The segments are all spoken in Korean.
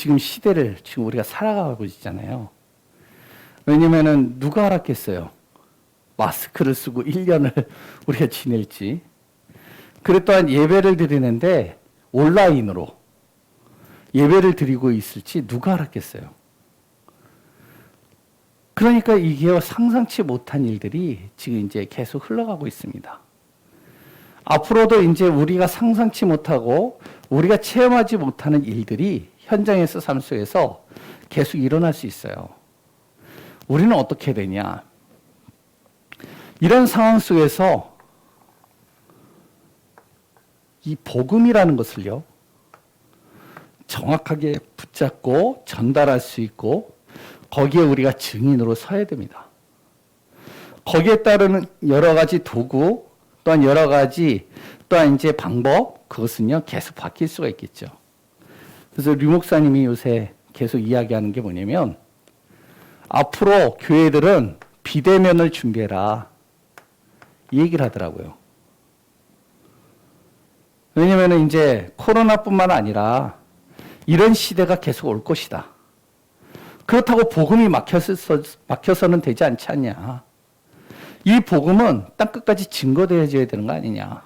지금 시대를 지금 우리가 살아가고 있잖아요. 왜냐면은 누가 알았겠어요? 마스크를 쓰고 1년을 우리가 지낼지. 그래 또한 예배를 드리는데 온라인으로 예배를 드리고 있을지 누가 알았겠어요? 그러니까 이게 상상치 못한 일들이 지금 이제 계속 흘러가고 있습니다. 앞으로도 이제 우리가 상상치 못하고 우리가 체험하지 못하는 일들이 현장에서 삶 속에서 계속 일어날 수 있어요. 우리는 어떻게 되냐? 이런 상황 속에서 이 복음이라는 것을요, 정확하게 붙잡고 전달할 수 있고 거기에 우리가 증인으로 서야 됩니다. 거기에 따르는 여러 가지 도구, 또한 여러 가지 또한 이제 방법, 그것은요 계속 바뀔 수가 있겠죠. 그래서 류 목사님이 요새 계속 이야기하는 게 뭐냐면 앞으로 교회들은 비대면을 준비해라 이 얘기를 하더라고요. 왜냐면 이제 코로나뿐만 아니라 이런 시대가 계속 올 것이다. 그렇다고 복음이 막혀서는 되지 않지 않냐. 이 복음은 땅끝까지 증거되어져야 되는 거 아니냐.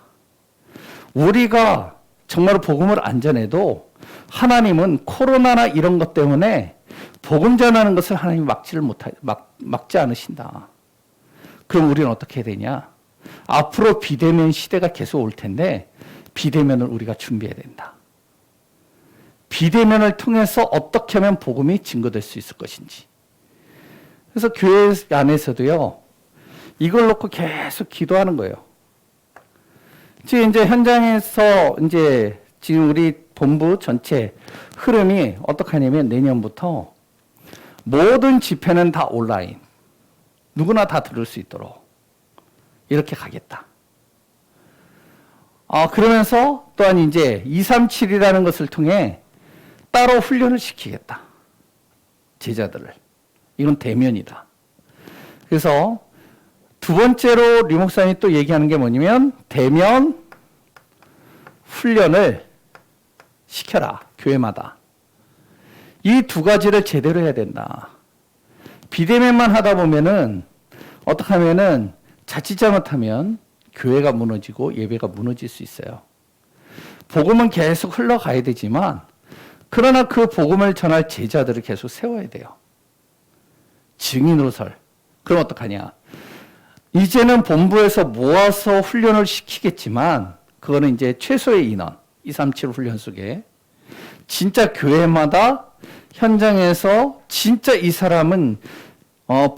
우리가 정말 복음을 안 전해도 하나님은 코로나나 이런 것 때문에 복음 전하는 것을 하나님이 막지 않으신다. 그럼 우리는 어떻게 해야 되냐? 앞으로 비대면 시대가 계속 올 텐데 비대면을 우리가 준비해야 된다. 비대면을 통해서 어떻게 하면 복음이 증거될 수 있을 것인지. 그래서 교회 안에서도요, 이걸 놓고 계속 기도하는 거예요. 지금 이제 현장에서 이제 지금 우리 본부 전체 흐름이 어떻게 하냐면 내년부터 모든 집회는 다 온라인. 누구나 다 들을 수 있도록 이렇게 가겠다. 그러면서 또한 이제 237이라는 것을 통해 따로 훈련을 시키겠다. 제자들을. 이건 대면이다. 그래서 두 번째로 류 목사님이 또 얘기하는 게 뭐냐면 대면 훈련을 시켜라. 교회마다. 이 두 가지를 제대로 해야 된다. 비대면만 하다 보면은 어떻게 하면은 자칫 잘못하면 교회가 무너지고 예배가 무너질 수 있어요. 복음은 계속 흘러가야 되지만 그러나 그 복음을 전할 제자들을 계속 세워야 돼요. 증인으로 설. 그럼 어떡하냐? 이제는 본부에서 모아서 훈련을 시키겠지만 그거는 이제 최소의 인원, 237 훈련 속에 진짜 교회마다 현장에서 진짜 이 사람은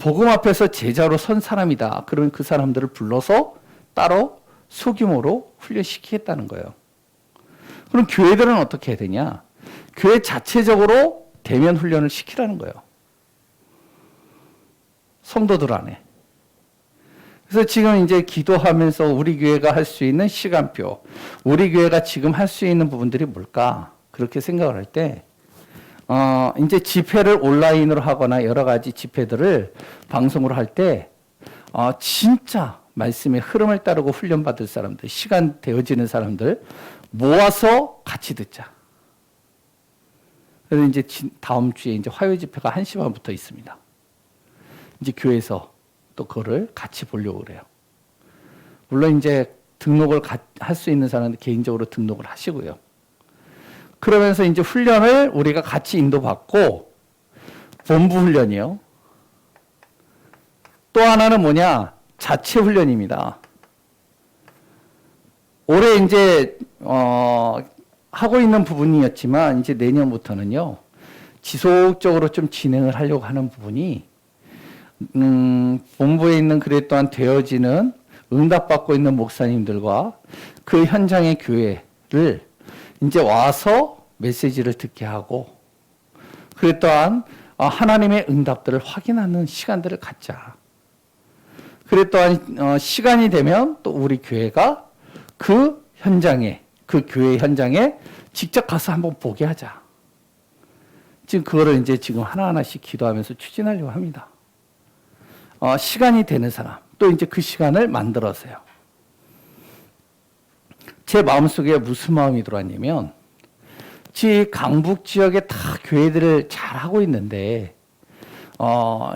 복음 앞에서 제자로 선 사람이다. 그러면 그 사람들을 불러서 따로 소규모로 훈련시키겠다는 거예요. 그럼 교회들은 어떻게 해야 되냐? 교회 자체적으로 대면 훈련을 시키라는 거예요. 성도들 안에. 그래서 지금 이제 기도하면서 우리 교회가 할 수 있는 시간표, 우리 교회가 지금 할 수 있는 부분들이 뭘까? 그렇게 생각을 할 때, 이제 집회를 온라인으로 하거나 여러 가지 집회들을 방송으로 할 때, 진짜 말씀의 흐름을 따르고 훈련받을 사람들, 시간 되어지는 사람들 모아서 같이 듣자. 그래서 이제 다음 주에 이제 화요 집회가 1시 반부터 있습니다. 이제 교회에서 또 그거를 같이 보려고 그래요. 물론 이제 등록을 할 수 있는 사람은 개인적으로 등록을 하시고요. 그러면서 이제 훈련을 우리가 같이 인도받고 본부 훈련이요. 또 하나는 뭐냐? 자체 훈련입니다. 올해 이제 하고 있는 부분이었지만 이제 내년부터는요. 지속적으로 좀 진행을 하려고 하는 부분이 본부에 있는 그래 또한 되어지는 응답받고 있는 목사님들과 그 현장의 교회를 이제 와서 메시지를 듣게 하고 그래 또한 하나님의 응답들을 확인하는 시간들을 갖자. 그래 또한 시간이 되면 또 우리 교회가 그 현장에 그 교회 현장에 직접 가서 한번 보게 하자. 지금 그거를 이제 지금 하나하나씩 기도하면서 추진하려고 합니다. 시간이 되는 사람, 또 이제 그 시간을 만들어서요. 제 마음속에 무슨 마음이 들어왔냐면, 강북 지역에 다 교회들을 잘 하고 있는데,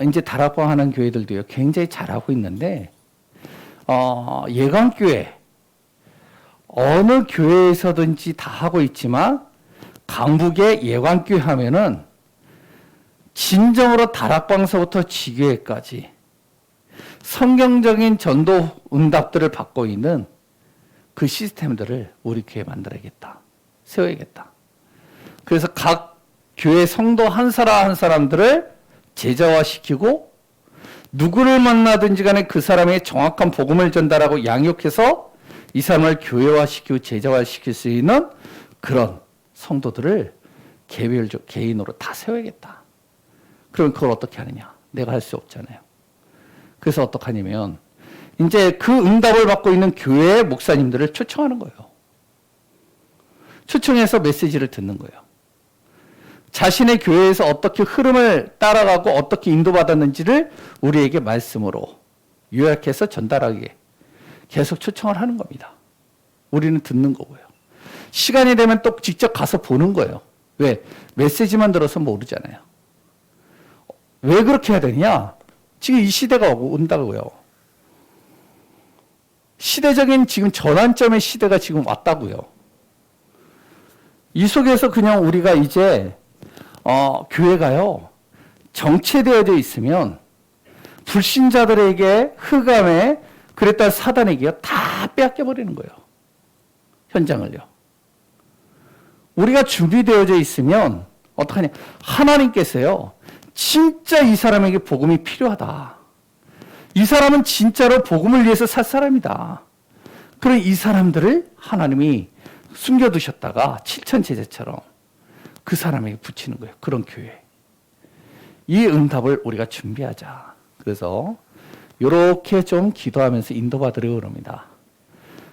이제 다락방 하는 교회들도요, 굉장히 잘 하고 있는데, 예강교회, 어느 교회에서든지 다 하고 있지만, 강북의 예강교회 하면은, 진정으로 다락방서부터 지교회까지 성경적인 전도 응답들을 받고 있는 그 시스템들을 우리 교회에 만들어야겠다. 세워야겠다. 그래서 각 교회 성도 한 사람 한 사람들을 제자화시키고 누구를 만나든지 간에 그 사람의 정확한 복음을 전달하고 양육해서 이 사람을 교회화시키고 제자화시킬 수 있는 그런 성도들을 개인으로 다 세워야겠다. 그럼 그걸 어떻게 하느냐? 내가 할 수 없잖아요. 그래서 어떻게 하냐면 이제 그 응답을 받고 있는 교회 목사님들을 초청하는 거예요. 초청해서 메시지를 듣는 거예요. 자신의 교회에서 어떻게 흐름을 따라가고 어떻게 인도받았는지를 우리에게 말씀으로 요약해서 전달하게 계속 초청을 하는 겁니다. 우리는 듣는 거고요. 시간이 되면 또 직접 가서 보는 거예요. 왜? 메시지만 들어서 모르잖아요. 왜 그렇게 해야 되냐? 지금 이 시대가 온다고요. 시대적인 지금 전환점의 시대가 지금 왔다고요. 이 속에서 그냥 우리가 이제 교회가요 정체되어져 있으면 불신자들에게 흑암에 그랬다 사단에게요 다 빼앗겨 버리는 거예요. 현장을요. 우리가 준비되어져 있으면 어떡하냐? 하나님께서요 진짜 이 사람에게 복음이 필요하다. 이 사람은 진짜로 복음을 위해서 살 사람이다. 그럼 이 사람들을 하나님이 숨겨두셨다가 칠천 제자처럼 그 사람에게 붙이는 거예요. 그런 교회. 이 응답을 우리가 준비하자. 그래서 이렇게 좀 기도하면서 인도받으려고 합니다.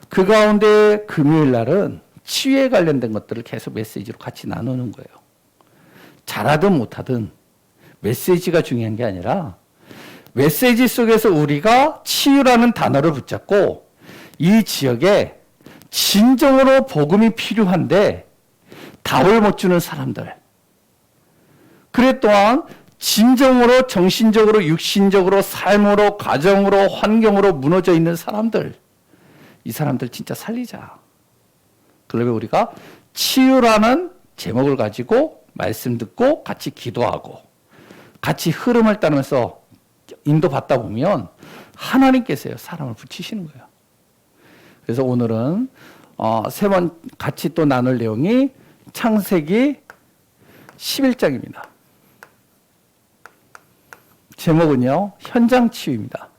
그 가운데 금요일 날은 치유에 관련된 것들을 계속 메시지로 같이 나누는 거예요. 잘하든 못하든 메시지가 중요한 게 아니라 메시지 속에서 우리가 치유라는 단어를 붙잡고 이 지역에 진정으로 복음이 필요한데 답을 못 주는 사람들. 그래 또한 진정으로 정신적으로 육신적으로 삶으로 가정으로 환경으로 무너져 있는 사람들. 이 사람들 진짜 살리자. 그러면 우리가 치유라는 제목을 가지고 말씀 듣고 같이 기도하고 같이 흐름을 따르면서 인도받다 보면 하나님께서요 사람을 붙이시는 거예요. 그래서 오늘은 세 번 같이 또 나눌 내용이 창세기 11장입니다. 제목은요 현장 치유입니다.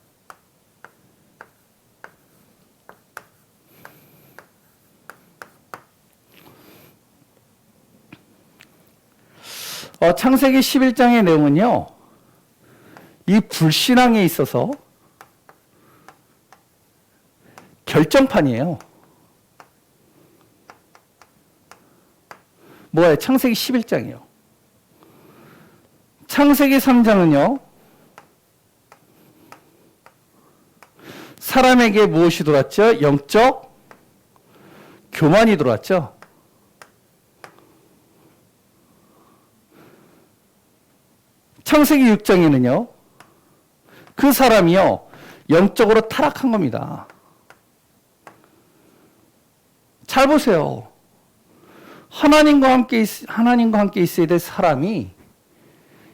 창세기 11장의 내용은요 이 불신앙에 있어서 결정판이에요. 뭐예요? 창세기 11장이요. 창세기 3장은요. 사람에게 무엇이 들어왔죠? 영적 교만이 들어왔죠. 창세기 6장에는요. 그 사람이요. 영적으로 타락한 겁니다. 잘 보세요. 하나님과 함께 있어야 될 사람이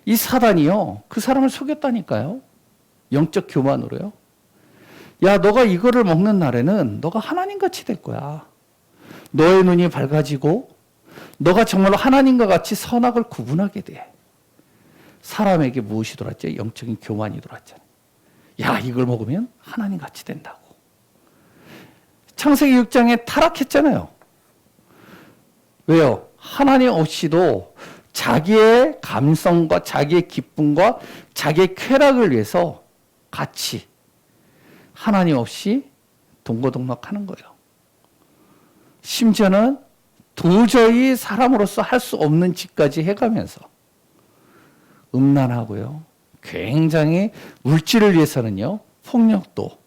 이 사단이요. 그 사람을 속였다니까요. 영적 교만으로요. 야, 너가 이거를 먹는 날에는 너가 하나님같이 될 거야. 너의 눈이 밝아지고 너가 정말로 하나님과 같이 선악을 구분하게 돼. 사람에게 무엇이 들어왔죠? 영적인 교만이 들어왔잖아요. 야, 이걸 먹으면 하나님같이 된다고. 창세기 6장에 타락했잖아요. 왜요? 하나님 없이도 자기의 감성과 자기의 기쁨과 자기의 쾌락을 위해서 같이 하나님 없이 동고동락하는 거예요. 심지어는 도저히 사람으로서 할 수 없는 짓까지 해가면서 음란하고요. 굉장히 물질을 위해서는요. 폭력도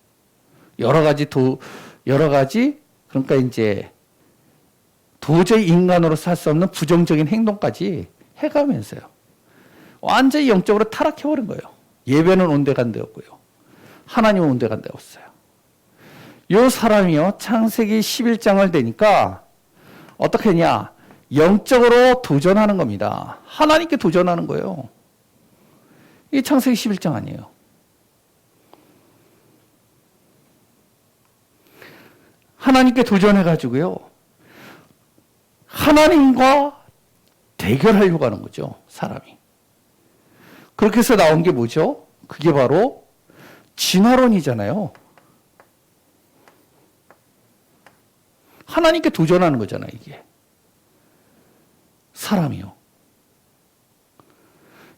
여러 가지 그러니까 이제 도저히 인간으로 살 수 없는 부정적인 행동까지 해가면서요. 완전히 영적으로 타락해버린 거예요. 예배는 온데간데없고요. 하나님은 온데간데없어요. 이 사람이요, 창세기 11장을 되니까 어떻게 했냐? 영적으로 도전하는 겁니다. 하나님께 도전하는 거예요. 이게 창세기 11장 아니에요. 하나님께 도전해가지고요, 하나님과 대결하려고 하는 거죠, 사람이. 그렇게 해서 나온 게 뭐죠? 그게 바로 진화론이잖아요. 하나님께 도전하는 거잖아요, 이게. 사람이요.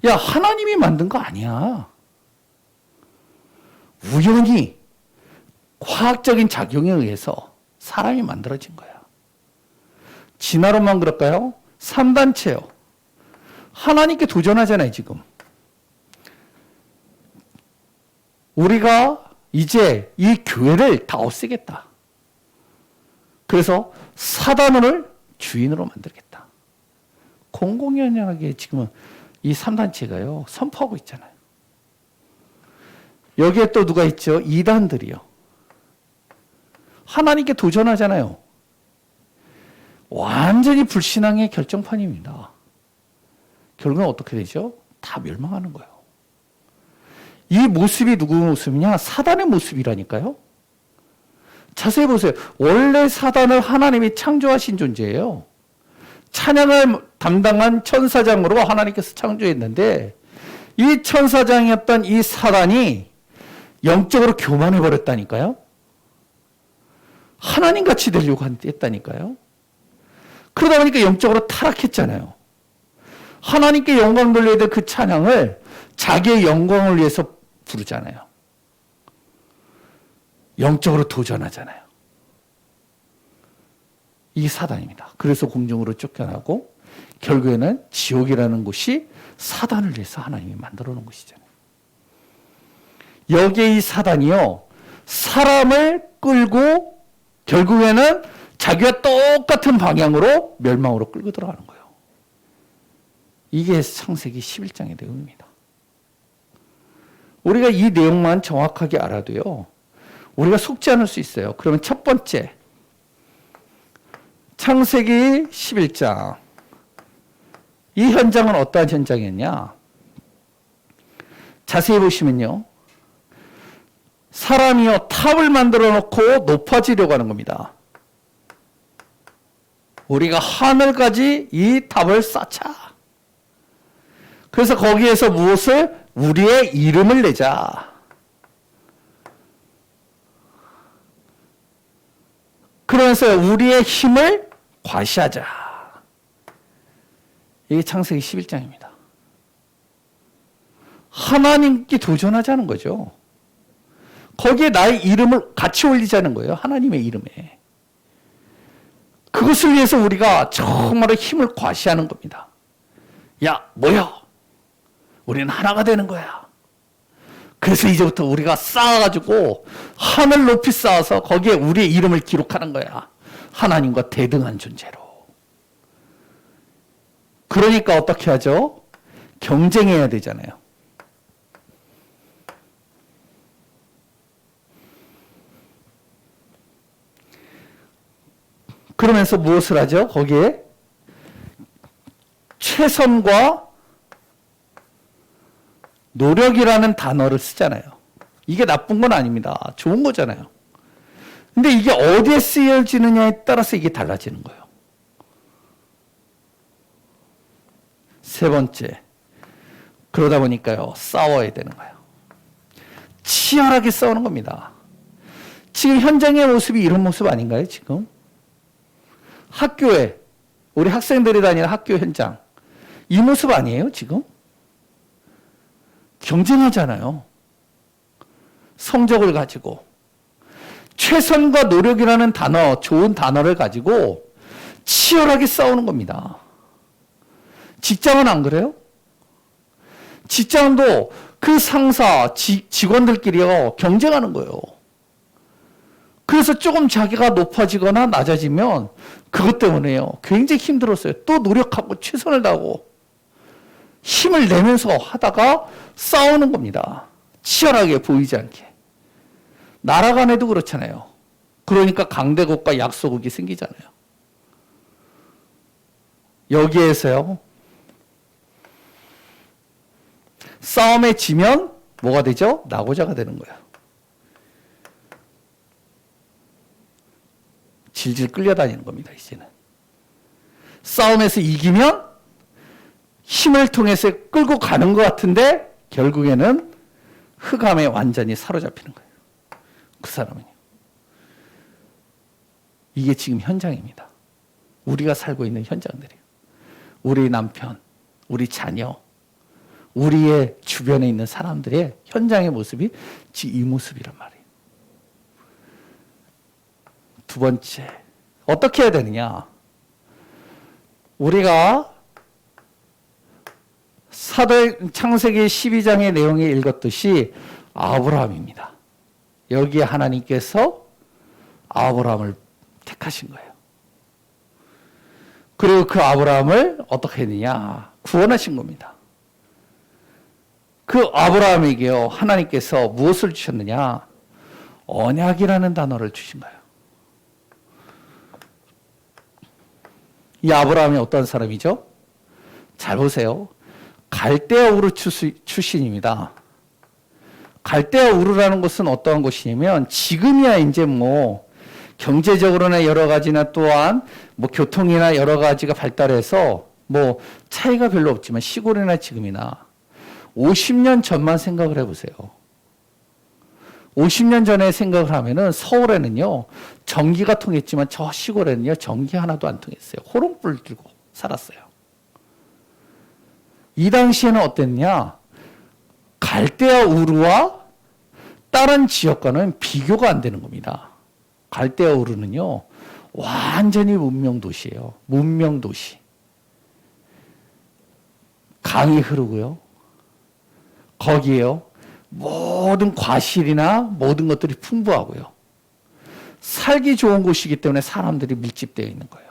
야, 하나님이 만든 거 아니야. 우연히 과학적인 작용에 의해서 사람이 만들어진 거야. 진화론만 그럴까요? 3단체요. 하나님께 도전하잖아요, 지금. 우리가 이제 이 교회를 다 없애겠다. 그래서 사단을 주인으로 만들겠다. 공공연하게 지금은 이 3단체가요, 선포하고 있잖아요. 여기에 또 누가 있죠? 이단들이요. 하나님께 도전하잖아요. 완전히 불신앙의 결정판입니다. 결국은 어떻게 되죠? 다 멸망하는 거예요. 이 모습이 누구 모습이냐? 사단의 모습이라니까요. 자세히 보세요. 원래 사단을 하나님이 창조하신 존재예요. 찬양을 담당한 천사장으로 하나님께서 창조했는데, 이 천사장이었던 이 사단이 영적으로 교만해 버렸다니까요. 하나님같이 되려고 했다니까요. 그러다 보니까 영적으로 타락했잖아요. 하나님께 영광 돌려야 될 그 찬양을 자기의 영광을 위해서 부르잖아요. 영적으로 도전하잖아요. 이 사단입니다. 그래서 공중으로 쫓겨나고 결국에는 지옥이라는 곳이 사단을 위해서 하나님이 만들어 놓은 곳이잖아요. 여기에 이 사단이요, 사람을 끌고 결국에는 자기와 똑같은 방향으로 멸망으로 끌고 들어가는 거예요. 이게 창세기 11장의 내용입니다. 우리가 이 내용만 정확하게 알아도요, 우리가 속지 않을 수 있어요. 그러면 첫 번째, 창세기 11장. 이 현장은 어떠한 현장이었냐? 자세히 보시면요, 사람이요, 탑을 만들어 놓고 높아지려고 하는 겁니다. 우리가 하늘까지 이 탑을 쌓자. 그래서 거기에서 무엇을? 우리의 이름을 내자. 그러면서 우리의 힘을 과시하자. 이게 창세기 11장입니다. 하나님께 도전하자는 거죠. 거기에 나의 이름을 같이 올리자는 거예요. 하나님의 이름에. 그것을 위해서 우리가 정말로 힘을 과시하는 겁니다. 야, 뭐야? 우리는 하나가 되는 거야. 그래서 이제부터 우리가 쌓아가지고 하늘 높이 쌓아서 거기에 우리의 이름을 기록하는 거야. 하나님과 대등한 존재로. 그러니까 어떻게 하죠? 경쟁해야 되잖아요. 그러면서 무엇을 하죠? 거기에 최선과 노력이라는 단어를 쓰잖아요. 이게 나쁜 건 아닙니다. 좋은 거잖아요. 근데 이게 어디에 쓰여지느냐에 따라서 이게 달라지는 거예요. 세 번째, 그러다 보니까요, 싸워야 되는 거예요. 치열하게 싸우는 겁니다. 지금 현장의 모습이 이런 모습 아닌가요, 지금? 학교에, 우리 학생들이 다니는 학교 현장, 이 모습 아니에요, 지금? 경쟁하잖아요. 성적을 가지고. 최선과 노력이라는 단어, 좋은 단어를 가지고 치열하게 싸우는 겁니다. 직장은 안 그래요? 직장도 그 상사, 직원들끼리요, 경쟁하는 거예요. 그래서 조금 자기가 높아지거나 낮아지면 그것 때문에요. 굉장히 힘들었어요. 또 노력하고 최선을 다하고 힘을 내면서 하다가 싸우는 겁니다. 치열하게 보이지 않게. 나라 간에도 그렇잖아요. 그러니까 강대국과 약소국이 생기잖아요. 여기에서요. 싸움에 지면 뭐가 되죠? 낙오자가 되는 거예요. 질질 끌려다니는 겁니다, 이제는. 싸움에서 이기면 힘을 통해서 끌고 가는 것 같은데 결국에는 흑암에 완전히 사로잡히는 거예요. 그 사람은요. 이게 지금 현장입니다. 우리가 살고 있는 현장들이에요. 우리 남편, 우리 자녀, 우리의 주변에 있는 사람들의 현장의 모습이 지금 이 모습이란 말이에요. 두 번째, 어떻게 해야 되느냐? 우리가 창세기 12장의 내용에 읽었듯이 아브라함입니다. 여기에 하나님께서 아브라함을 택하신 거예요. 그리고 그 아브라함을 어떻게 했느냐? 구원하신 겁니다. 그 아브라함에게요, 하나님께서 무엇을 주셨느냐? 언약이라는 단어를 주신 거예요. 이 아브라함이 어떤 사람이죠? 잘 보세요. 갈대아 우르 출신입니다. 갈대아 우르라는 곳은 어떠한 곳이냐면 지금이야 이제 뭐 경제적으로나 여러 가지나 또한 뭐 교통이나 여러 가지가 발달해서 뭐 차이가 별로 없지만 시골이나 지금이나 50년 전만 생각을 해보세요. 50년 전에 생각을 하면은 서울에는요 전기가 통했지만 저 시골에는요 전기 하나도 안 통했어요. 호롱불 들고 살았어요. 이 당시에는 어땠냐? 갈대아 우르와 다른 지역과는 비교가 안 되는 겁니다. 갈대아 우르는요 완전히 문명 도시예요. 문명 도시. 강이 흐르고요. 거기에요. 모든 과실이나 모든 것들이 풍부하고요. 살기 좋은 곳이기 때문에 사람들이 밀집되어 있는 거예요.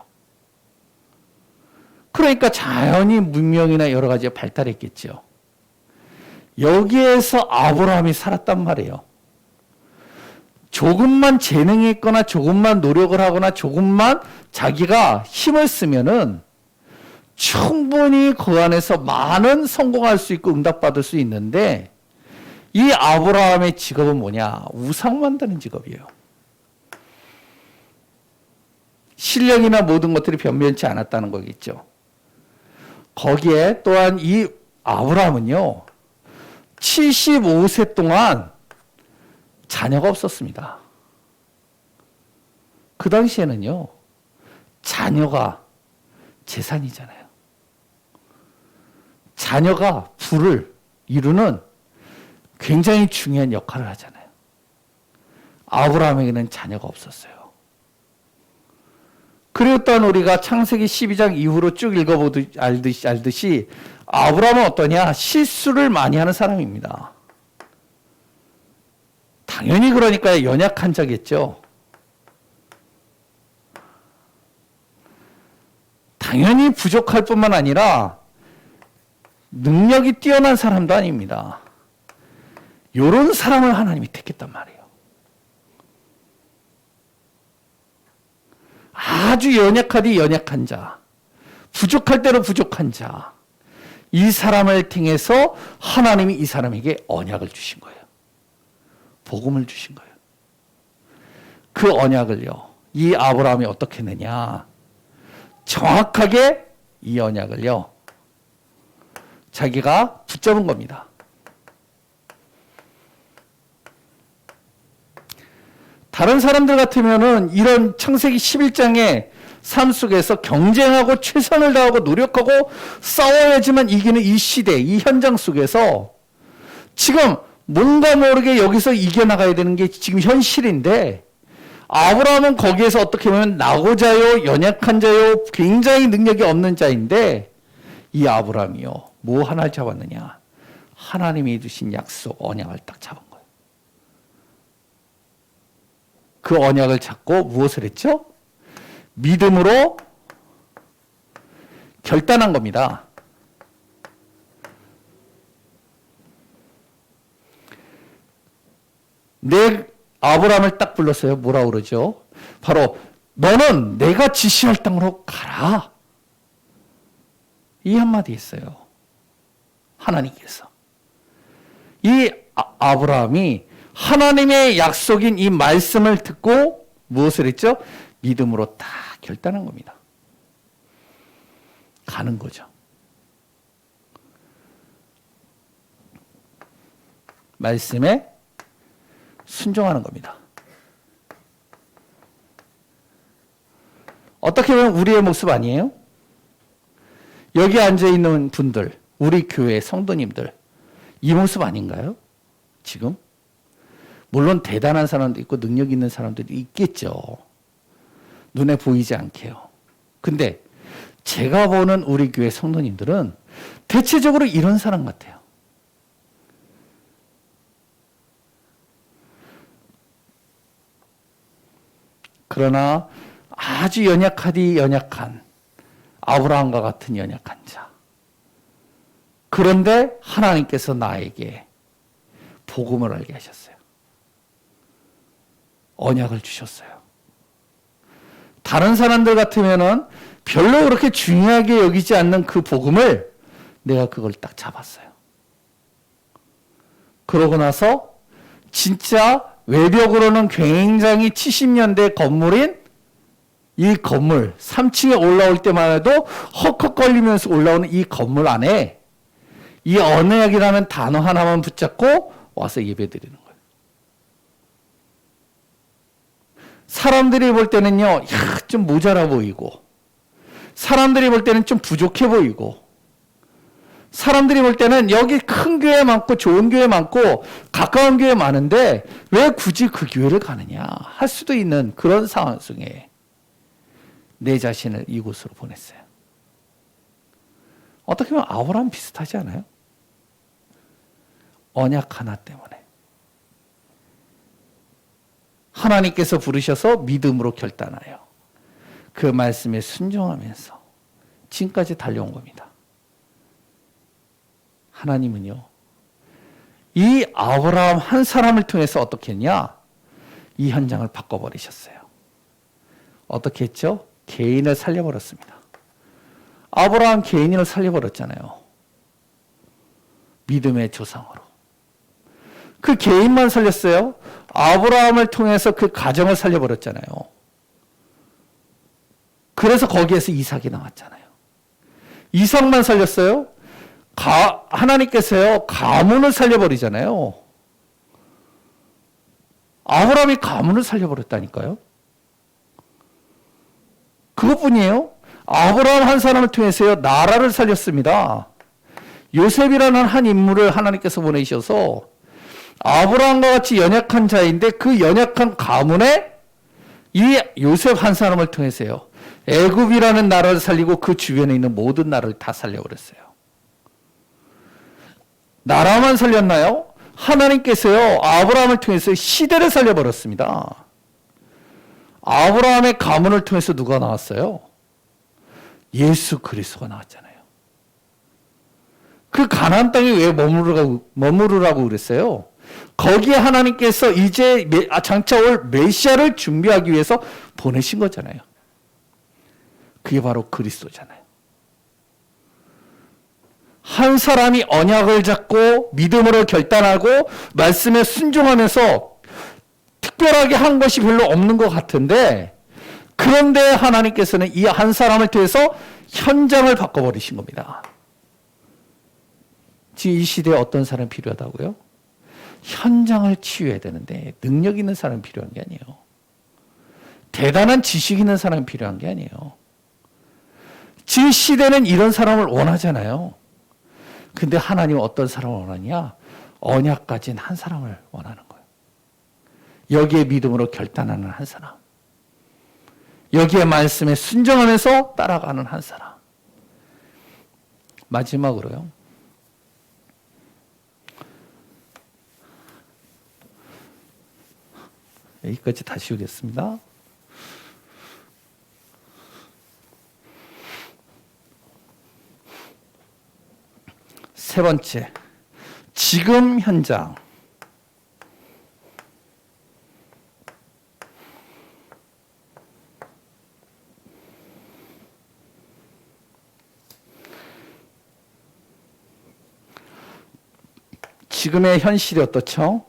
그러니까 자연히 문명이나 여러 가지가 발달했겠죠. 여기에서 아브라함이 살았단 말이에요. 조금만 재능이 있거나 조금만 노력을 하거나 조금만 자기가 힘을 쓰면은 충분히 그 안에서 많은 성공할 수 있고 응답받을 수 있는데 이 아브라함의 직업은 뭐냐? 우상 만드는 직업이에요. 실력이나 모든 것들이 변변치 않았다는 거겠죠. 거기에 또한 이 아브라함은요, 75세 동안 자녀가 없었습니다. 그 당시에는요, 자녀가 재산이잖아요. 자녀가 부를 이루는 굉장히 중요한 역할을 하잖아요. 아브라함에게는 자녀가 없었어요. 그리고 또한 우리가 창세기 12장 이후로 쭉 읽어보듯이 알듯이 아브라함은 어떠냐? 실수를 많이 하는 사람입니다. 당연히 그러니까 연약한 자겠죠. 당연히 부족할 뿐만 아니라 능력이 뛰어난 사람도 아닙니다. 이런 사람을 하나님이 택했단 말이에요. 아주 연약하디 연약한 자, 부족할 대로 부족한 자, 이 사람을 통해서 하나님이 이 사람에게 언약을 주신 거예요. 복음을 주신 거예요. 그 언약을요, 이 아브라함이 어떻게 했느냐? 정확하게 이 언약을요, 자기가 붙잡은 겁니다. 다른 사람들 같으면은 이런 창세기 11장의 삶 속에서 경쟁하고 최선을 다하고 노력하고 싸워야지만 이기는 이 시대, 이 현장 속에서 지금 뭔가 모르게 여기서 이겨나가야 되는 게 지금 현실인데 아브라함은 거기에서 어떻게 보면 낙오자요, 연약한 자요, 굉장히 능력이 없는 자인데 이 아브라함이요, 뭐 하나를 잡았느냐? 하나님이 주신 약속, 언약을 딱 잡은 거예요. 그 언약을 잡고 무엇을 했죠? 믿음으로 결단한 겁니다. 아브라함을 딱 불렀어요. 뭐라 그러죠? 바로 너는 내가 지시할 땅으로 가라. 이 한마디 했어요. 하나님께서. 이 아브라함이 하나님의 약속인 이 말씀을 듣고 무엇을 했죠? 믿음으로 다 결단한 겁니다. 가는 거죠. 말씀에 순종하는 겁니다. 어떻게 보면 우리의 모습 아니에요? 여기 앉아있는 분들, 우리 교회 성도님들, 이 모습 아닌가요? 지금? 물론 대단한 사람도 있고 능력 있는 사람들이 있겠죠. 눈에 보이지 않게요. 근데 제가 보는 우리 교회 성도님들은 대체적으로 이런 사람 같아요. 그러나 아주 연약하디 연약한 아브라함과 같은 연약한 자. 그런데 하나님께서 나에게 복음을 알게 하셨어요. 언약을 주셨어요. 다른 사람들 같으면은 별로 그렇게 중요하게 여기지 않는 그 복음을 내가 그걸 딱 잡았어요. 그러고 나서 진짜 외벽으로는 굉장히 70년대 건물인 이 건물 3층에 올라올 때만 해도 헉헉거리면서 올라오는 이 건물 안에 이 언약이라는 단어 하나만 붙잡고 와서 예배드리는 거예요. 사람들이 볼 때는요, 야, 좀 모자라 보이고, 사람들이 볼 때는 좀 부족해 보이고, 사람들이 볼 때는 여기 큰 교회 많고 좋은 교회 많고 가까운 교회 많은데 왜 굳이 그 교회를 가느냐 할 수도 있는 그런 상황 속에 내 자신을 이곳으로 보냈어요. 어떻게 보면 아브라함 비슷하지 않아요? 언약 하나 때문에. 하나님께서 부르셔서 믿음으로 결단하여 그 말씀에 순종하면서 지금까지 달려온 겁니다. 하나님은요, 이 아브라함 한 사람을 통해서 어떻게 했냐? 이 현장을 바꿔버리셨어요. 어떻게 했죠? 개인을 살려버렸습니다. 아브라함 개인을 살려버렸잖아요. 믿음의 조상으로. 그 개인만 살렸어요. 아브라함을 통해서 그 가정을 살려버렸잖아요. 그래서 거기에서 이삭이 나왔잖아요. 이삭만 살렸어요. 하나님께서요, 가문을 살려버리잖아요. 아브라함이 가문을 살려버렸다니까요. 그것뿐이에요. 아브라함 한 사람을 통해서요, 나라를 살렸습니다. 요셉이라는 한 인물을 하나님께서 보내셔서 아브라함과 같이 연약한 자인데 그 연약한 가문에 이 요셉 한 사람을 통해서요, 애굽이라는 나라를 살리고 그 주변에 있는 모든 나라를 다 살려버렸어요. 나라만 살렸나요? 하나님께서요, 아브라함을 통해서 시대를 살려버렸습니다. 아브라함의 가문을 통해서 누가 나왔어요? 예수 그리스도가 나왔잖아요. 그 가나안 땅에 왜 머무르라고 그랬어요? 거기에 하나님께서 이제 장차 올 메시아를 준비하기 위해서 보내신 거잖아요. 그게 바로 그리스도잖아요. 한 사람이 언약을 잡고 믿음으로 결단하고 말씀에 순종하면서 특별하게 한 것이 별로 없는 것 같은데, 그런데 하나님께서는 이 한 사람을 통해서 현장을 바꿔버리신 겁니다. 지금 이 시대에 어떤 사람이 필요하다고요? 현장을 치유해야 되는데 능력 있는 사람이 필요한 게 아니에요. 대단한 지식 있는 사람이 필요한 게 아니에요. 지금 시대는 이런 사람을 원하잖아요. 근데 하나님은 어떤 사람을 원하냐? 언약 가진 한 사람을 원하는 거예요. 여기에 믿음으로 결단하는 한 사람. 여기에 말씀에 순종하면서 따라가는 한 사람. 마지막으로요. 여기까지 다 씌우겠습니다. 세 번째, 지금 현장. 지금의 현실이 어떻죠?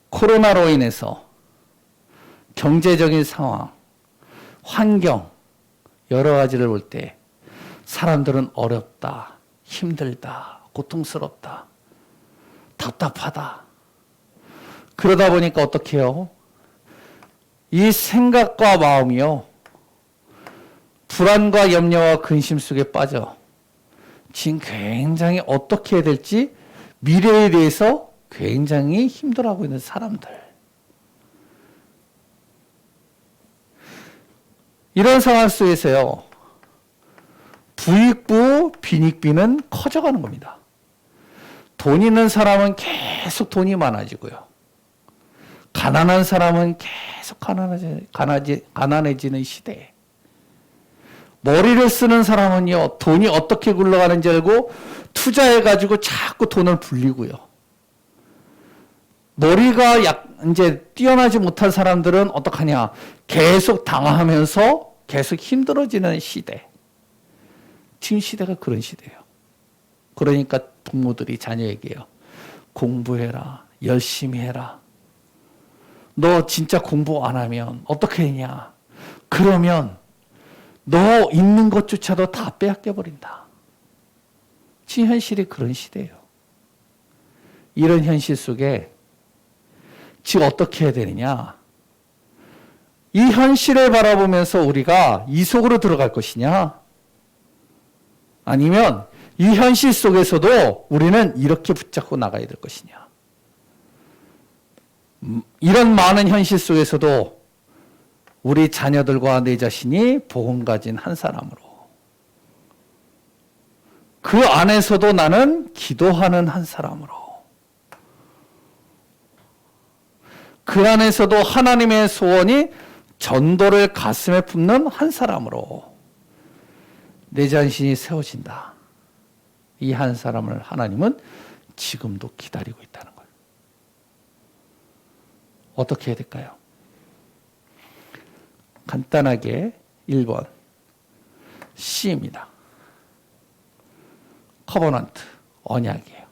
코로나로 인해서 경제적인 상황, 환경, 여러 가지를 볼 때 사람들은 어렵다, 힘들다, 고통스럽다, 답답하다. 그러다 보니까 어떻게 해요? 이 생각과 마음이요, 불안과 염려와 근심 속에 빠져 지금 굉장히 어떻게 해야 될지 미래에 대해서 굉장히 힘들어하고 있는 사람들. 이런 상황 속에서요, 부익부, 빈익비는 커져가는 겁니다. 돈 있는 사람은 계속 돈이 많아지고요. 가난한 사람은 계속 가난해지는 시대에 머리를 쓰는 사람은요, 돈이 어떻게 굴러가는지 알고 투자해가지고 자꾸 돈을 불리고요. 머리가 이제 뛰어나지 못한 사람들은 어떡하냐? 계속 당하면서 계속 힘들어지는 시대. 지금 시대가 그런 시대예요. 그러니까 부모들이 자녀에게요, 공부해라, 열심히 해라. 너 진짜 공부 안 하면 어떻게 했냐? 그러면 너 있는 것조차도 다 빼앗겨버린다. 지금 현실이 그런 시대예요. 이런 현실 속에 지금 어떻게 해야 되느냐? 이 현실을 바라보면서 우리가 이 속으로 들어갈 것이냐? 아니면 이 현실 속에서도 우리는 이렇게 붙잡고 나가야 될 것이냐? 이런 많은 현실 속에서도 우리 자녀들과 내 자신이 복음 가진 한 사람으로, 그 안에서도 나는 기도하는 한 사람으로, 그 안에서도 하나님의 소원이 전도를 가슴에 품는 한 사람으로 내 자신이 세워진다. 이 한 사람을 하나님은 지금도 기다리고 있다는 거예요. 어떻게 해야 될까요? 간단하게 1번 C입니다. 커버넌트, 언약이에요.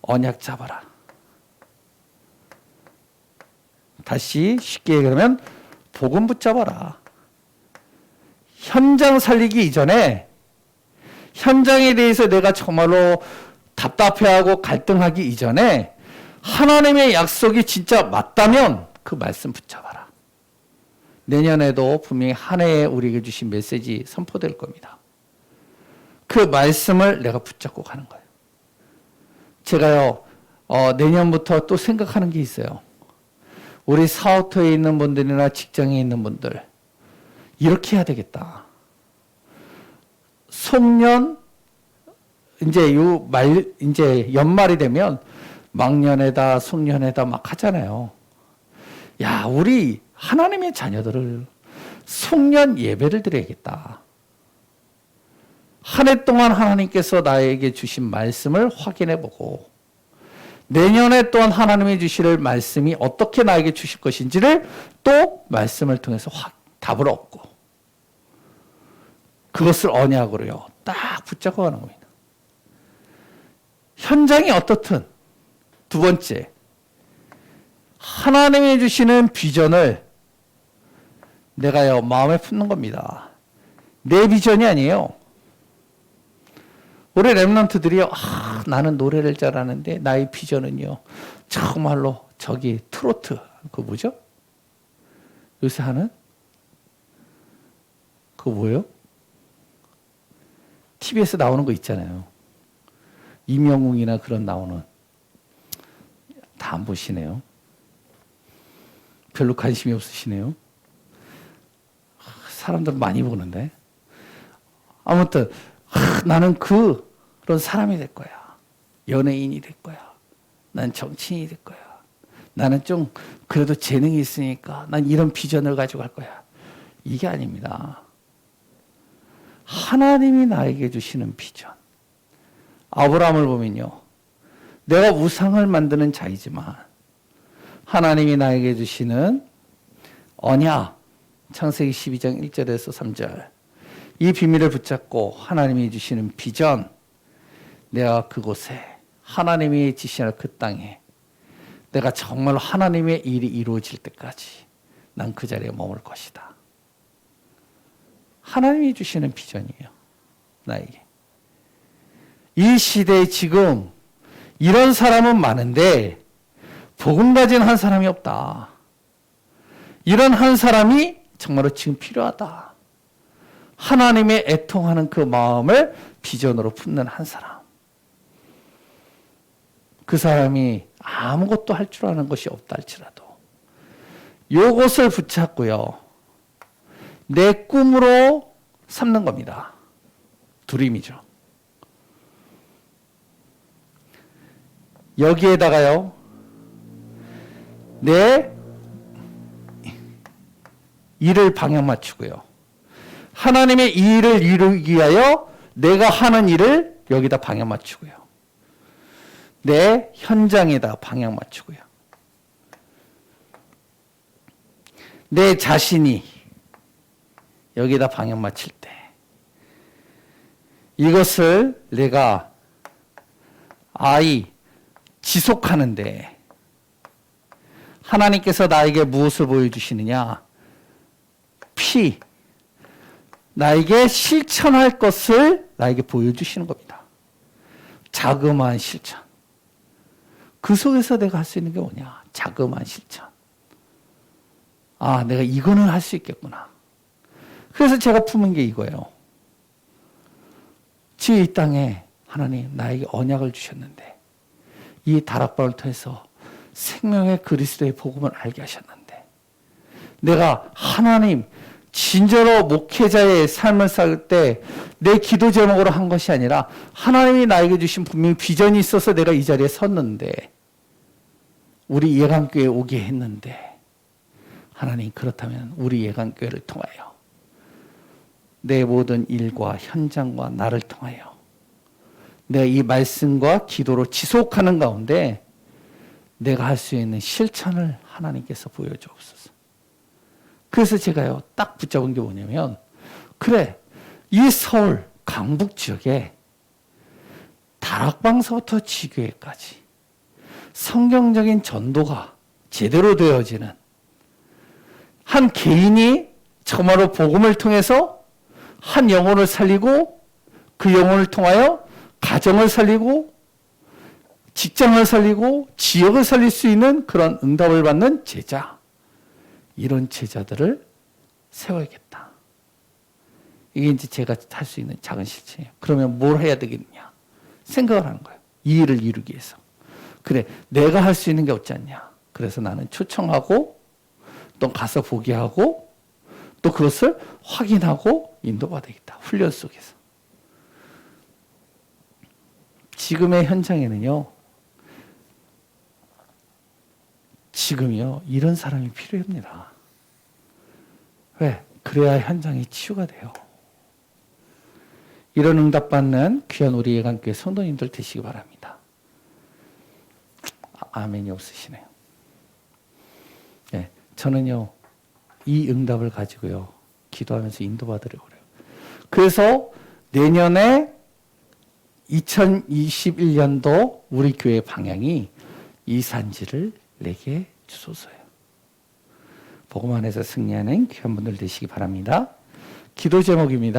언약 잡아라. 다시 쉽게 얘기하면 복음 붙잡아라. 현장 살리기 이전에 현장에 대해서 내가 정말로 답답해하고 갈등하기 이전에 하나님의 약속이 진짜 맞다면 그 말씀 붙잡아라. 내년에도 분명히 한 해에 우리에게 주신 메시지 선포될 겁니다. 그 말씀을 내가 붙잡고 가는 거예요. 제가요, 내년부터 또 생각하는 게 있어요. 우리 사업터에 있는 분들이나 직장에 있는 분들, 이렇게 해야 되겠다. 송년, 이제 연말이 되면 막년에다, 송년에다 막 하잖아요. 야, 우리 하나님의 자녀들을 송년 예배를 드려야겠다. 한 해 동안 하나님께서 나에게 주신 말씀을 확인해 보고, 내년에 또한 하나님이 주실 말씀이 어떻게 나에게 주실 것인지를 또 말씀을 통해서 답을 얻고, 그것을 언약으로요, 딱 붙잡고 가는 겁니다. 현장이 어떻든, 두 번째, 하나님이 주시는 비전을 내가요, 마음에 품는 겁니다. 내 비전이 아니에요. 우리 랩런트들이요, 나는 노래를 잘하는데 나의 비전은요, 정말로 저기 트로트, 그거 뭐죠? 요새 하는? 그거 뭐예요? TV에서 나오는 거 있잖아요. 임영웅이나 그런 나오는. 다 안 보시네요. 별로 관심이 없으시네요. 사람들 많이 보는데. 아무튼 나는 그런 사람이 될 거야. 연예인이 될 거야. 난 정치인이 될 거야. 나는 좀 그래도 재능이 있으니까 난 이런 비전을 가지고 갈 거야. 이게 아닙니다. 하나님이 나에게 주시는 비전. 아브라함을 보면요. 내가 우상을 만드는 자이지만 하나님이 나에게 주시는 언약. 창세기 12장 1절에서 3절. 이 비밀을 붙잡고 하나님이 주시는 비전. 내가 그곳에 하나님이 지시는 그 땅에 내가 정말 하나님의 일이 이루어질 때까지 난 그 자리에 머물 것이다. 하나님이 주시는 비전이에요. 나에게. 이 시대에 지금 이런 사람은 많은데 복음 가진 한 사람이 없다. 이런 한 사람이 정말로 지금 필요하다. 하나님의 애통하는 그 마음을 비전으로 품는 한 사람. 그 사람이 아무것도 할 줄 아는 것이 없다 할지라도 요것을 붙잡고요. 내 꿈으로 삼는 겁니다. 드림이죠. 여기에다가요. 내 일을 방향 맞추고요. 하나님의 이 일을 이루기 위하여 내가 하는 일을 여기다 방향 맞추고요. 내 현장에다 방향 맞추고요. 내 자신이 여기다 방향 맞출 때 이것을 내가 지속하는데 하나님께서 나에게 무엇을 보여주시느냐? 나에게 실천할 것을 나에게 보여주시는 겁니다. 자그마한 실천. 그 속에서 내가 할 수 있는 게 뭐냐? 자그마한 실천. 내가 이거는 할 수 있겠구나. 그래서 제가 품은 게 이거예요. 지금 이 땅에 하나님 나에게 언약을 주셨는데 이 다락방을 통해서 생명의 그리스도의 복음을 알게 하셨는데 내가 하나님 진짜로 목회자의 삶을 살 때 내 기도 제목으로 한 것이 아니라 하나님이 나에게 주신 분명히 비전이 있어서 내가 이 자리에 섰는데 우리 예강교회에 오게 했는데 하나님 그렇다면 우리 예강교회를 통하여 내 모든 일과 현장과 나를 통하여 내가 이 말씀과 기도로 지속하는 가운데 내가 할 수 있는 실천을 하나님께서 보여주옵소서. 그래서 제가요 딱 붙잡은 게 뭐냐면 그래 이 서울 강북 지역에 다락방서부터 지교회까지 성경적인 전도가 제대로 되어지는 한 개인이 정말로 복음을 통해서 한 영혼을 살리고 그 영혼을 통하여 가정을 살리고 직장을 살리고 지역을 살릴 수 있는 그런 응답을 받는 제자. 이런 제자들을 세워야겠다. 이게 이제 제가 할 수 있는 작은 실천이에요. 그러면 뭘 해야 되겠냐? 생각을 하는 거예요. 이 일을 이루기 위해서. 그래, 내가 할 수 있는 게 없지 않냐? 그래서 나는 초청하고 또 가서 보게 하고 또 그것을 확인하고 인도받아야겠다. 훈련 속에서. 지금의 현장에는요. 지금이요. 이런 사람이 필요합니다. 왜? 그래야 현장이 치유가 돼요. 이런 응답받는 귀한 우리 예강교회 성도님들 되시기 바랍니다. 아멘이 없으시네요. 네, 저는요. 이 응답을 가지고요. 기도하면서 인도받으려고 그래요. 그래서 내년에 2021년도 우리 교회 방향이 이 산지를 내게 주소서요. 복음 안에서 승리하는 귀한 분들 되시기 바랍니다. 기도 제목입니다.